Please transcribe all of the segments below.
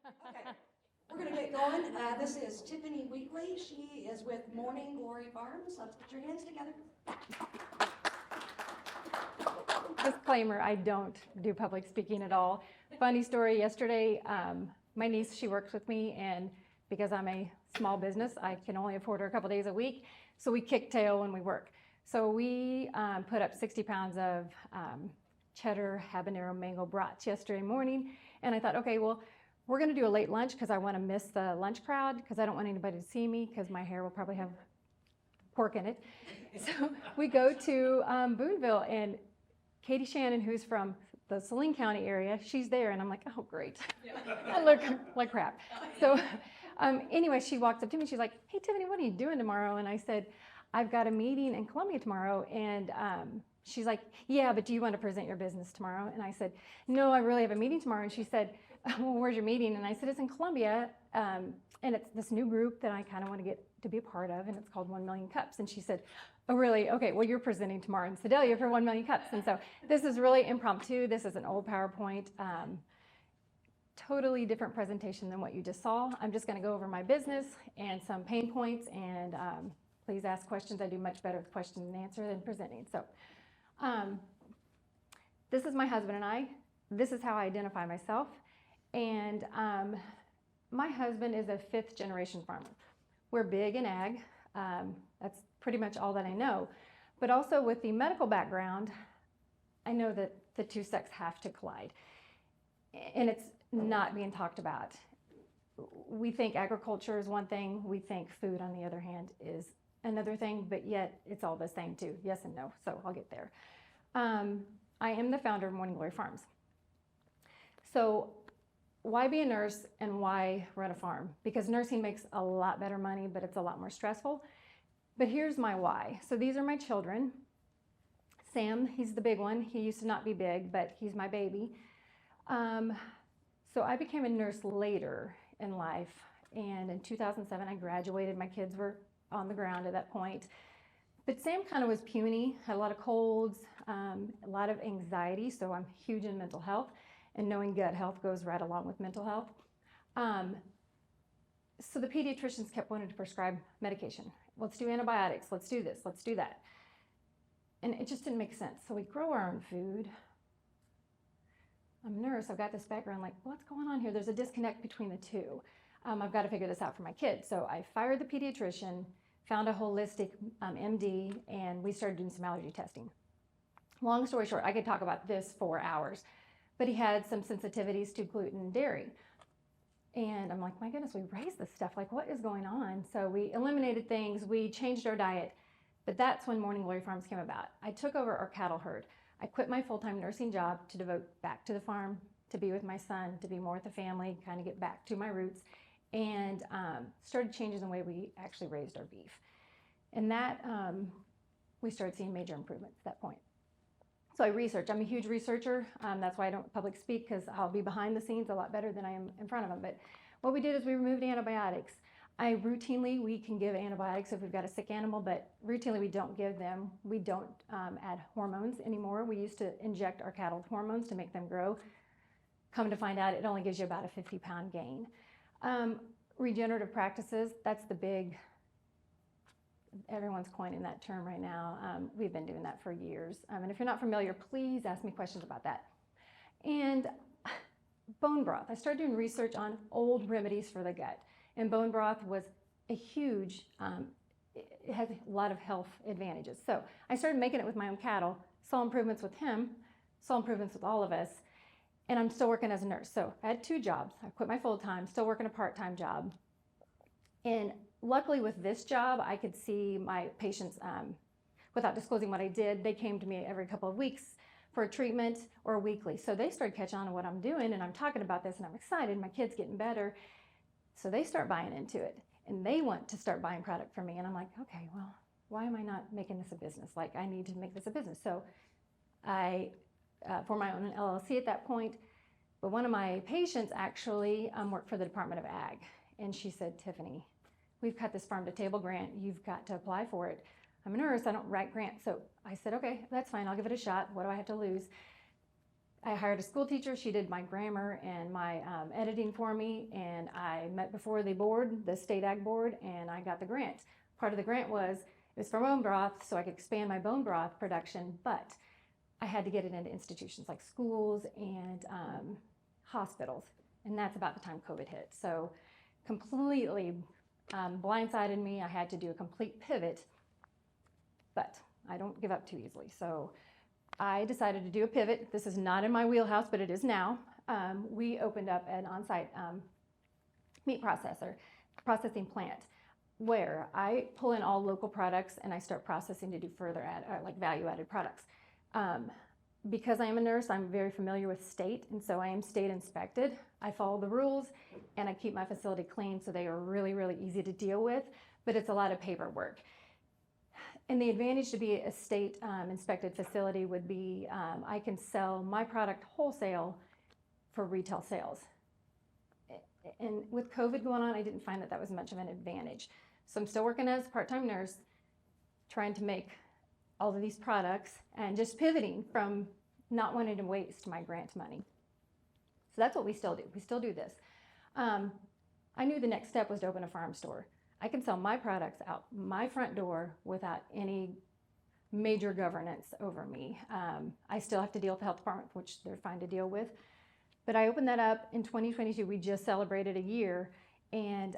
Okay, we're going to get going. This is Tiffany Wheatley. She is with Morning Glory Farms. Let's put your hands together. Disclaimer, I don't do public speaking at all. Funny story, yesterday, my niece, she works with me, and because I'm a small business, I can only afford her a couple days a week, so we kick tail when we work. So we put up 60 pounds of cheddar habanero mango brats yesterday morning, and I thought, okay, well, we're gonna do a late lunch because I wanna miss the lunch crowd because I don't want anybody to see me because my hair will probably have pork in it. So we go to Boonville, and Katie Shannon, who's from the Saline County area, she's there, and I'm like, oh, great. I look like crap. So anyway, she walks up to me, she's like, hey, Tiffany, what are you doing tomorrow? And I said, I've got a meeting in Columbia tomorrow. And she's like, yeah, but do you want to present your business tomorrow? And I said, no, I really have a meeting tomorrow. And she said, well, where's your meeting? And I said, it's in Columbia, and it's this new group that I kind of want to get to be a part of, and it's called 1 Million Cups. And she said, oh, really? Okay, well, you're presenting tomorrow in Sedalia for 1 Million Cups. And so this is really impromptu. This is an old PowerPoint, totally different presentation than what you just saw. I'm just going to go over my business and some pain points, and please ask questions. I do much better with question and answer than presenting. So this is my husband and I. This is how I identify myself. And my husband is a 5th generation farmer. We're big in ag. That's pretty much all that I know. But also with the medical background, I know that the two sects have to collide. And it's not being talked about. We think agriculture is one thing. We think food, on the other hand, is another thing. But yet it's all the same too. Yes and no. So I'll get there. I am the founder of Morning Glory Farms. So why be a nurse and why run a farm? Because nursing makes a lot better money, but it's a lot more stressful. But here's my why. So these are my children. Sam, he's the big one. He used to not be big, but he's my baby. So I became a nurse later in life. And in 2007, I graduated. My kids were on the ground at that point. But Sam kind of was puny, had a lot of colds, a lot of anxiety. So I'm huge in mental health. And knowing gut health goes right along with mental health. So the pediatricians kept wanting to prescribe medication. Let's do antibiotics, let's do this, let's do that. And it just didn't make sense. So we grow our own food. I'm a nurse, I've got this background, like, what's going on here? There's a disconnect between the two. I've got to figure this out for my kids. So I fired the pediatrician, found a holistic MD, and we started doing some allergy testing. Long story short, I could talk about this for hours. But he had some sensitivities to gluten and dairy. And I'm like, my goodness, we raised this stuff. Like, what is going on? So we eliminated things. We changed our diet. But that's when Morning Glory Farms came about. I took over our cattle herd. I quit my full-time nursing job to devote back to the farm, to be with my son, to be more with the family, kind of get back to my roots, and started changing the way we actually raised our beef. And that, we started seeing major improvements at that point. So I research. I'm a huge researcher. That's why I don't public speak, because I'll be behind the scenes a lot better than I am in front of them. But what we did is we removed antibiotics. We can give antibiotics if we've got a sick animal, but routinely we don't give them. We don't add hormones anymore. We used to inject our cattle with hormones to make them grow. Come to find out, it only gives you about a 50-pound gain. Regenerative practices, that's the big, everyone's coining that term right now. We've been doing that for years. And if you're not familiar, please ask me questions about that. And bone broth. I started doing research on old remedies for the gut. And bone broth was a huge, it has a lot of health advantages. So I started making it with my own cattle, saw improvements with him, saw improvements with all of us. And I'm still working as a nurse. So I had 2 jobs. I quit my full-time, still working a part-time job. And luckily with this job, I could see my patients, without disclosing what I did, they came to me every couple of weeks for a treatment or weekly. So they started catching on to what I'm doing, and I'm talking about this, and I'm excited. My kid's getting better. So they start buying into it, and they want to start buying product from me. And I'm like, okay, well, why am I not making this a business? Like, I need to make this a business. So I, for my own LLC at that point, but one of my patients actually worked for the Department of Ag. And she said, Tiffany, we've got this farm to table grant. You've got to apply for it. I'm a nurse. I don't write grants. So I said, okay, that's fine. I'll give it a shot. What do I have to lose? I hired a school teacher. She did my grammar and my editing for me, and I met before the board, the state ag board, and I got the grant. Part of the grant was, it was for bone broth, so I could expand my bone broth production, but I had to get it into institutions like schools and hospitals, and that's about the time COVID hit. So completely blindsided me. I had to do a complete pivot, but I don't give up too easily. So I decided to do a pivot. This is not in my wheelhouse, but it is now. We opened up an on-site meat processing plant where I pull in all local products and I start processing to do further like value-added products. Because I am a nurse, I'm very familiar with state, and so I am state inspected. I follow the rules and I keep my facility clean, so they are really, really easy to deal with, but it's a lot of paperwork. And the advantage to be a state inspected facility would be I can sell my product wholesale for retail sales. And with COVID going on, I didn't find that was much of an advantage. So I'm still working as a part-time nurse, trying to make all of these products and just pivoting from not wanting to waste my grant money. So that's what we still do. We still do this. I knew the next step was to open a farm store. I can sell my products out my front door without any major governance over me. I still have to deal with the health department, which they're fine to deal with. But I opened that up in 2022. We just celebrated a year, and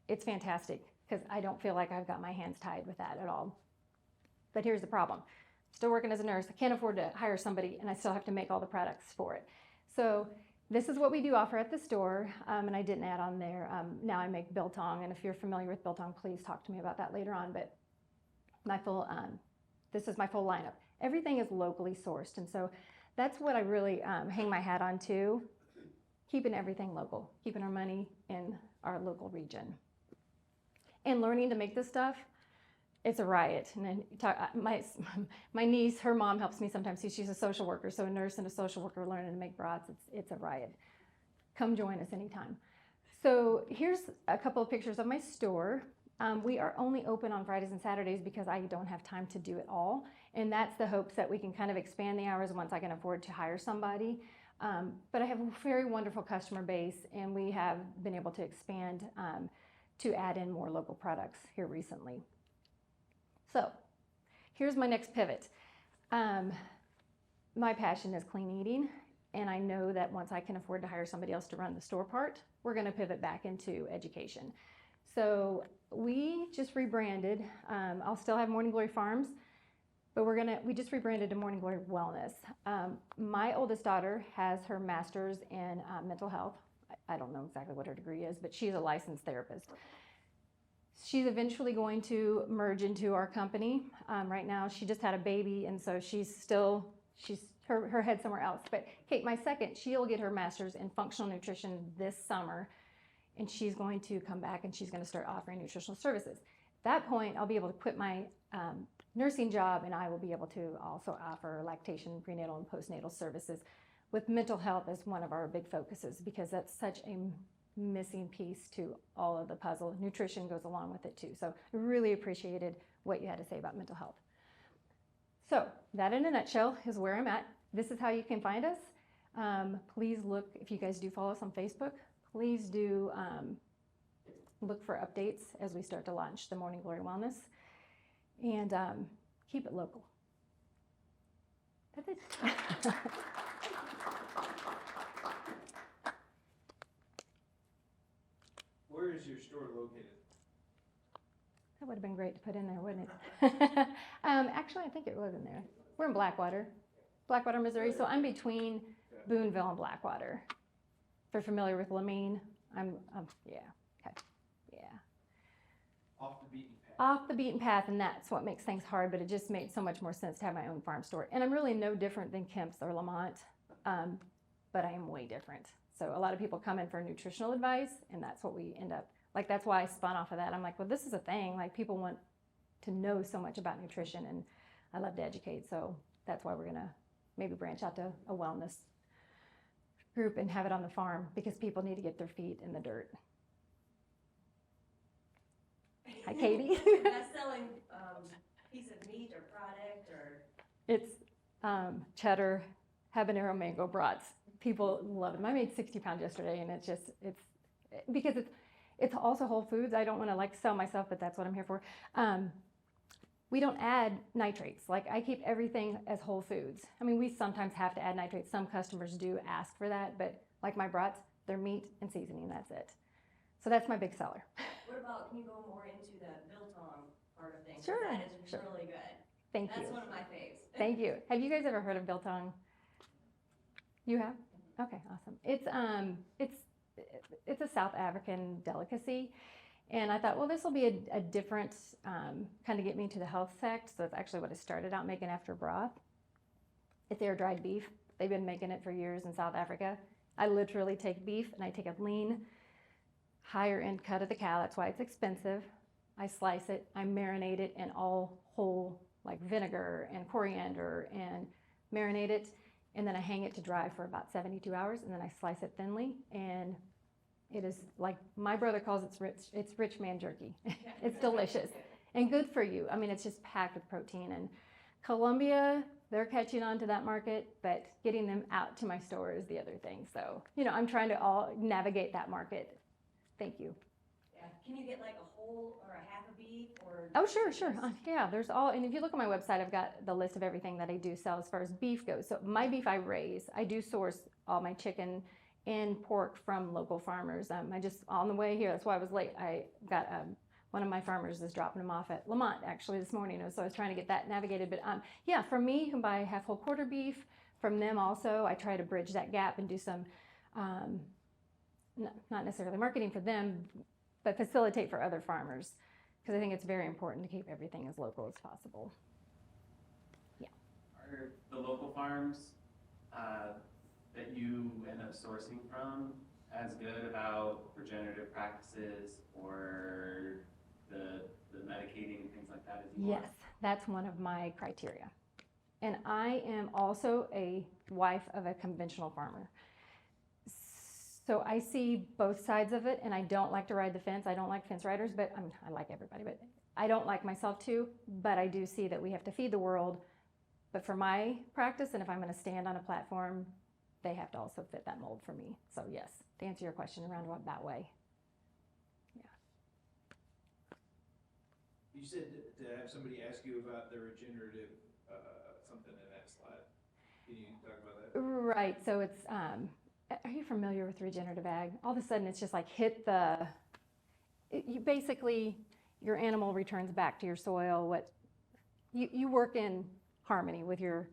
it's fantastic because I don't feel like I've got my hands tied with that at all. But here's the problem. Still working as a nurse. I can't afford to hire somebody, and I still have to make all the products for it. So this is what we do offer at the store, and I didn't add on there. Now I make biltong, and if you're familiar with biltong, please talk to me about that later on. But my full, this is my full lineup. Everything is locally sourced, and so that's what I really hang my hat on too, keeping everything local, keeping our money in our local region. And learning to make this stuff, it's a riot. And then my niece, her mom helps me sometimes too. She's a social worker, so a nurse and a social worker learning to make broths, it's a riot. Come join us anytime. So here's a couple of pictures of my store. We are only open on Fridays and Saturdays because I don't have time to do it all. And that's the hopes that we can kind of expand the hours once I can afford to hire somebody. But I have a very wonderful customer base, and we have been able to expand to add in more local products here recently. So here's my next pivot. My passion is clean eating, and I know that once I can afford to hire somebody else to run the store part, we're going to pivot back into education. So we just rebranded. I'll still have Morning Glory Farms, but we just rebranded to Morning Glory Wellness. My oldest daughter has her master's in mental health. I don't know exactly what her degree is, but she's a licensed therapist. She's eventually going to merge into our company. Right now, she just had a baby, and so her head's somewhere else. But Kate, my second, she'll get her master's in functional nutrition this summer, and she's going to come back and she's going to start offering nutritional services. At that point, I'll be able to quit my nursing job, and I will be able to also offer lactation, prenatal, and postnatal services, with mental health as one of our big focuses, because that's such a missing piece to all of the puzzle. Nutrition goes along with it too. So I really appreciated what you had to say about mental health. So that in a nutshell is where I'm at. This is how you can find us. Please look, if you guys do follow us on Facebook, please do look for updates as we start to launch the Morning Glory Wellness, and keep it local. That's it. Where is your store located? That would have been great to put in there, wouldn't it? Actually, I think it was in there. We're in Blackwater, Missouri. So I'm between Boonville and Blackwater. If you're familiar with Lamine, yeah, okay, yeah. Off the beaten path. Off the beaten path, and that's what makes things hard, but it just made so much more sense to have my own farm store. And I'm really no different than Kemp's or Lamont, but I am way different. So a lot of people come in for nutritional advice, and that's what we end up, like, that's why I spun off of that. I'm like, well, this is a thing. Like, people want to know so much about nutrition, and I love to educate. So that's why we're going to maybe branch out to a wellness group and have it on the farm, because people need to get their feet in the dirt. Hi, Katie. Best-selling piece of meat or product or? It's cheddar, habanero mango brats. People love them. I made 60 pounds yesterday, and it's because it's also whole foods. I don't want to like sell myself, but that's what I'm here for. We don't add nitrates. Like I keep everything as whole foods. I mean, we sometimes have to add nitrates. Some customers do ask for that, but like my brats, they're meat and seasoning, that's it. So that's my big seller. What about, can you go more into the biltong part of things? Sure, That is sure. really good. Thank you. That's one of my faves. Thank you. Have you guys ever heard of biltong? You have? Okay, awesome. It's a South African delicacy. And I thought, well, this will be a different, kind of get me to the health sect. So that's actually what I started out making after broth. It's air dried beef. They've been making it for years in South Africa. I literally take beef and I take a lean, higher end cut of the cow. That's why it's expensive. I slice it, I marinate it in all whole, like vinegar and coriander, and marinate it. And then I hang it to dry for about 72 hours, and then I slice it thinly. And it is like, my brother calls it's rich man jerky. It's delicious and good for you. I mean, it's just packed with protein. And Colombia, they're catching on to that market, but getting them out to my store is the other thing. So, I'm trying to navigate that market. Thank you. Yeah. Can you get like a whole or a half a beef or? Oh, sure. Yeah, there's and if you look at my website, I've got the list of everything that I do sell as far as beef goes. So my beef I raise, I do source all my chicken and pork from local farmers. I just, on the way here, that's why I was late, I got, one of my farmers is dropping them off at Lamont actually this morning. So I was trying to get that navigated. But yeah, from me, you can buy half whole quarter beef. From them also, I try to bridge that gap and do some, not necessarily marketing for them, but facilitate for other farmers. Because I think it's very important to keep everything as local as possible. Yeah. Are the local farms that you end up sourcing from as good about regenerative practices or the medicating and things like that as you are? Yes, that's one of my criteria. And I am also a wife of a conventional farmer. So I see both sides of it, and I don't like to ride the fence. I don't like fence riders, but I like everybody, but I don't like myself too. But I do see that we have to feed the world. But for my practice, and if I'm going to stand on a platform, they have to also fit that mold for me. So yes, to answer your question around that way. Yeah. You said to have somebody ask you about the regenerative something in that slide. Can you talk about that? Right. So it's, are you familiar with regenerative ag? All of a sudden it's just like you basically, your animal returns back to your soil. What you work in harmony with your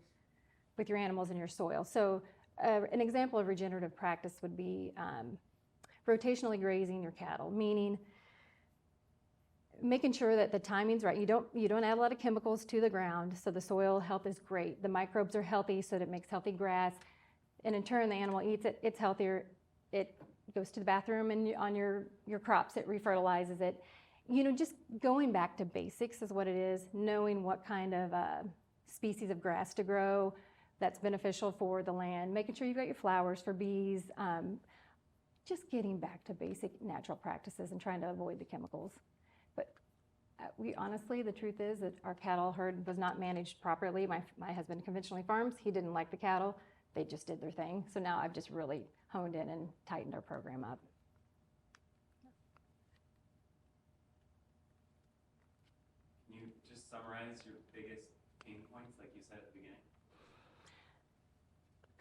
animals and your soil. So an example of regenerative practice would be rotationally grazing your cattle, meaning making sure that the timing's right. You don't add a lot of chemicals to the ground, so the soil health is great. The microbes are healthy, so that it makes healthy grass. And in turn, the animal eats it, it's healthier, it goes to the bathroom and on your crops, it refertilizes it. Just going back to basics is what it is, knowing what kind of species of grass to grow that's beneficial for the land, making sure you've got your flowers for bees, just getting back to basic natural practices and trying to avoid the chemicals. But we honestly, the truth is that our cattle herd was not managed properly. My husband conventionally farms, he didn't like the cattle. They just did their thing. So now I've just really honed in and tightened our program up. Can you just summarize your biggest pain points like you said at the beginning?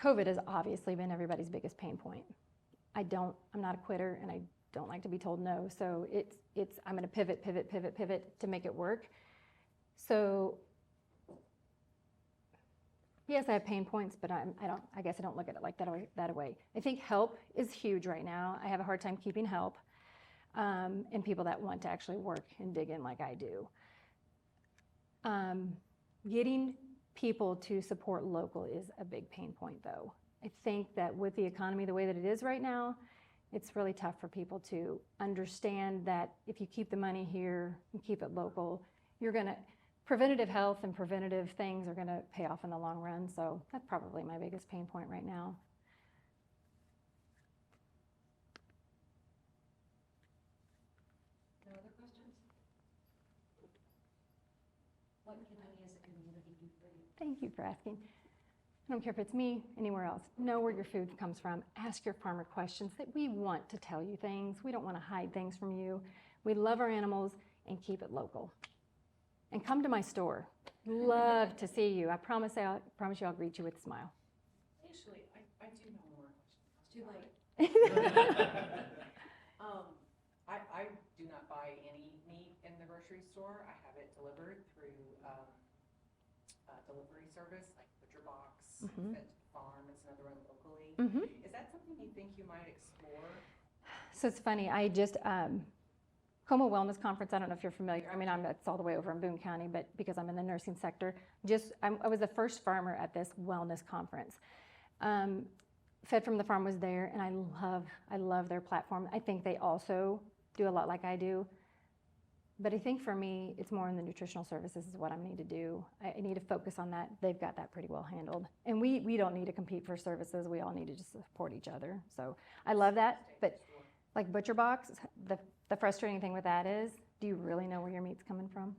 COVID has obviously been everybody's biggest pain point. I'm not a quitter, and I don't like to be told no. So I'm gonna pivot to make it work. So yes, I have pain points, but I guess I don't look at it like that way. I think help is huge right now. I have a hard time keeping help, and people that want to actually work and dig in like I do. Getting people to support local is a big pain point though. I think that with the economy the way that it is right now, it's really tough for people to understand that if you keep the money here and keep it local, preventative health and preventative things are gonna pay off in the long run. So that's probably my biggest pain point right now. No other questions? What can we as a community do for you? Thank you for asking. I don't care if it's me, anywhere else. Know where your food comes from. Ask your farmer questions. That we want to tell you things. We don't want to hide things from you. We love our animals and keep it local. And come to my store. Love to see you. I promise you I'll greet you with a smile. Actually, I do have more questions. Too late. I do not buy any meat in the grocery store. I have it delivered through delivery service like Butcher Box, Mhm. Fit Farm. It's another one locally. Mm-hmm. Is that something you think you might explore? So it's funny, I just, Como Wellness Conference, I don't know if you're familiar, I mean, it's all the way over in Boone County, but because I'm in the nursing sector, I was the first farmer at this wellness conference. Fed from the Farm was there, and I love their platform. I think they also do a lot like I do. But I think for me, it's more in the nutritional services is what I need to do. I need to focus on that. They've got that pretty well handled. And we don't need to compete for services. We all need to just support each other. So I love that. But like Butcher Box, the frustrating thing with that is, do you really know where your meat's coming from?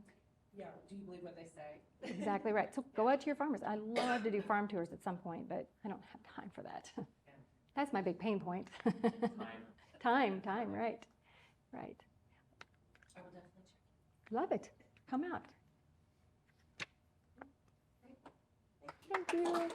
Yeah, do you believe what they say? Exactly right. So go out to your farmers. I love to do farm tours at some point, but I don't have time for that. That's my big pain point. Time, right. Right. I will definitely check. Love it. Come out. Thank you.